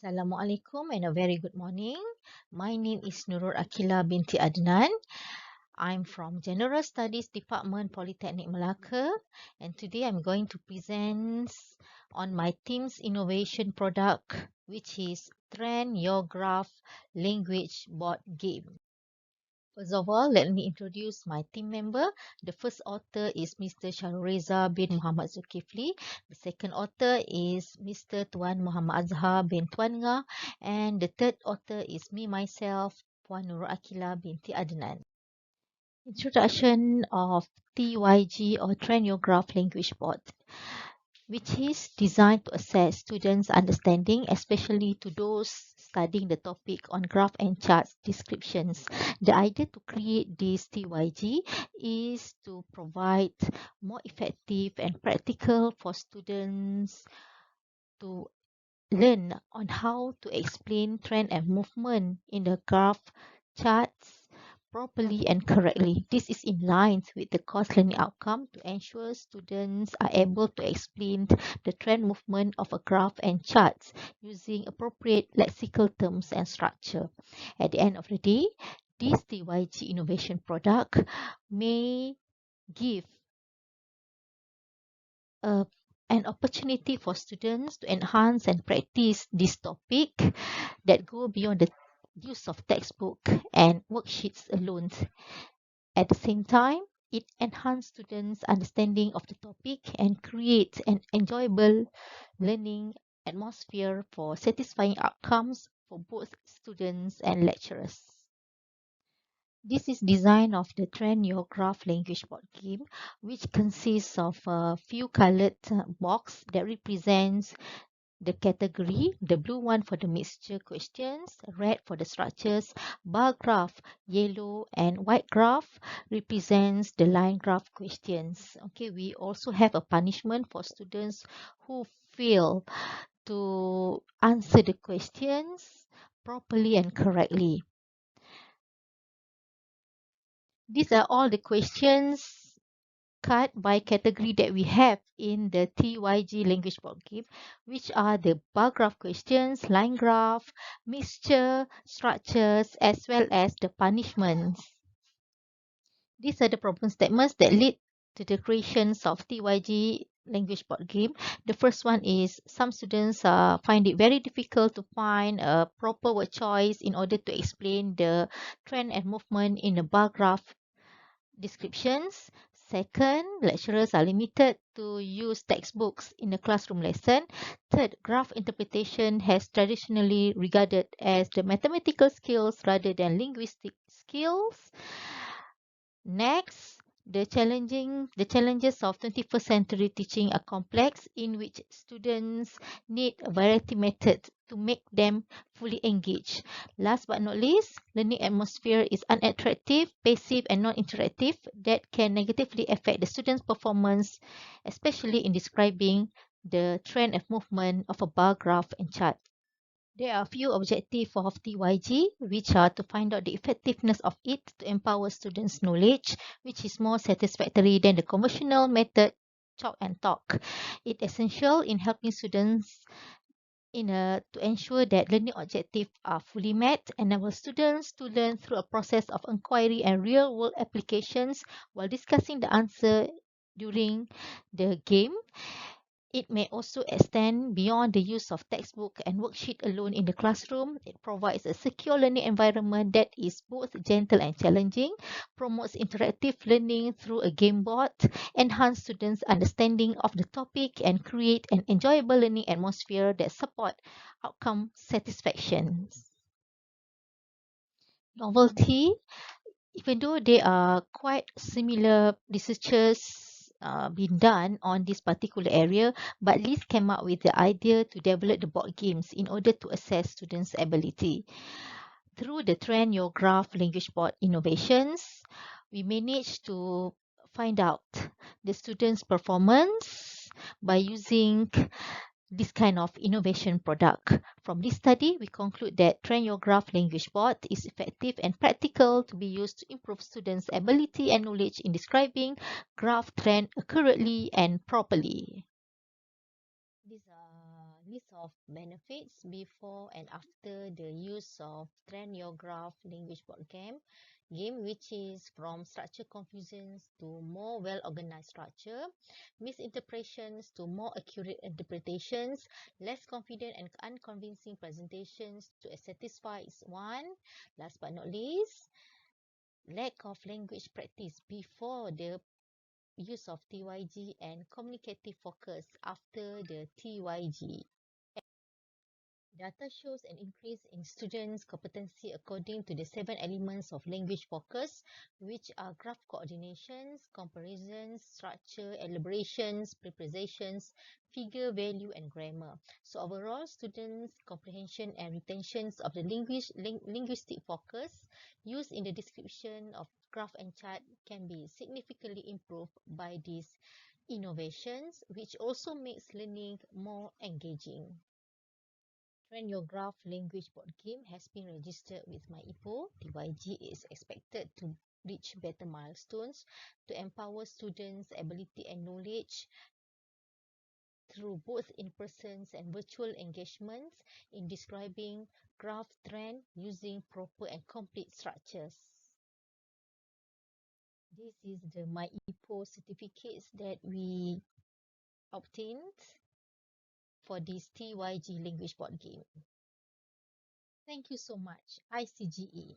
Assalamualaikum and a very good morning. My name is Nurul Akila binti Adnan. I'm from General Studies Department, Polytechnic Melaka, and today I'm going to present on my team's innovation product, which is Trend Your Graph Language Board Game. First of all, let me introduce my team member. The first author is Mr. Sharureza bin Muhammad Zulkifli. The second author is Mr. Tuan Muhammad Azhar bin Tuan Ngah. And the third author is me, myself, Puan Nurul Akila binti Adnan. Introduction of TYG or Trend Your Graph Language Board, which is designed to assess students' understanding, especially to those studying the topic on graph and charts descriptions. The idea to create this TYG is to provide more effective and practical for students to learn on how to explain trend and movement in the graph charts properly and correctly. This is in line with the course learning outcome to ensure students are able to explain the trend movement of a graph and charts using appropriate lexical terms and structure. At the end of the day, this TYG innovation product may give a an opportunity for students to enhance and practice this topic that go beyond the use of textbook and worksheets alone. At the same time, it enhances students' understanding of the topic and creates an enjoyable learning atmosphere for satisfying outcomes for both students and lecturers. This is design of the Trend Your Graph language board game, which consists of a few colored box that represents the category, the blue one for the mixture questions, red for the structures, bar graph, yellow and white graph represents the line graph questions. Okay, we also have a punishment for students who fail to answer the questions properly and correctly. These are all the questions cut by category that we have in the TYG language board game, which are the bar graph questions, line graph, mixture, structures, as well as the punishments. These are the problem statements that lead to the creations of TYG language board game. The first one is some students find it very difficult to find a proper word choice in order to explain the trend and movement in a bar graph descriptions. Second, lecturers are limited to use textbooks in a classroom lesson. Third, graph interpretation has traditionally regarded as the mathematical skills rather than linguistic skills. Next, the challenges of 21st century teaching are complex, in which students need a variety method to make them fully engaged. Last but not least, learning atmosphere is unattractive, passive and non-interactive that can negatively affect the students' performance, especially in describing the trend of movement of a bar graph and chart. There are a few objectives of TYG, which are to find out the effectiveness of it to empower students' knowledge, which is more satisfactory than the conventional method, chalk and talk. It is essential in helping students to ensure that learning objectives are fully met, enable students to learn through a process of inquiry and real-world applications while discussing the answer during the game. It may also extend beyond the use of textbook and worksheet alone in the classroom. It provides a secure learning environment that is both gentle and challenging, promotes interactive learning through a game board, enhance students' understanding of the topic, and create an enjoyable learning atmosphere that support outcome satisfaction. Novelty, even though there are quite similar researches been done on this particular area, but Liz came up with the idea to develop the board games in order to assess students' ability. Through the Trend Your Graph language board innovations, we managed to find out the students' performance by using this kind of innovation product. From this study, we conclude that Train Your Graph language board is effective and practical to be used to improve students' ability and knowledge in describing graph trend accurately and properly. This List of benefits before and after the use of Train Your Graph language board game, which is from structure confusions to more well-organized structure, misinterpretations to more accurate interpretations, less confident and unconvincing presentations to a satisfied one. Last but not least, lack of language practice before the use of TYG and communicative focus after the TYG. Data shows an increase in students' competency according to the 7 elements of language focus, which are graph coordinations, comparisons, structure, elaborations, prepositions, figure, value, and grammar. So overall, students' comprehension and retentions of the linguistic focus used in the description of graph and chart can be significantly improved by these innovations, which also makes learning more engaging. Train Your Graph language board game has been registered with my IPO. TYG is expected to reach better milestones to empower students' ability and knowledge through both in-person and virtual engagements in describing graph trend using proper and complete structures. This is the my IPO certificates that we obtained for this TYG language board game. Thank you so much, ICGE.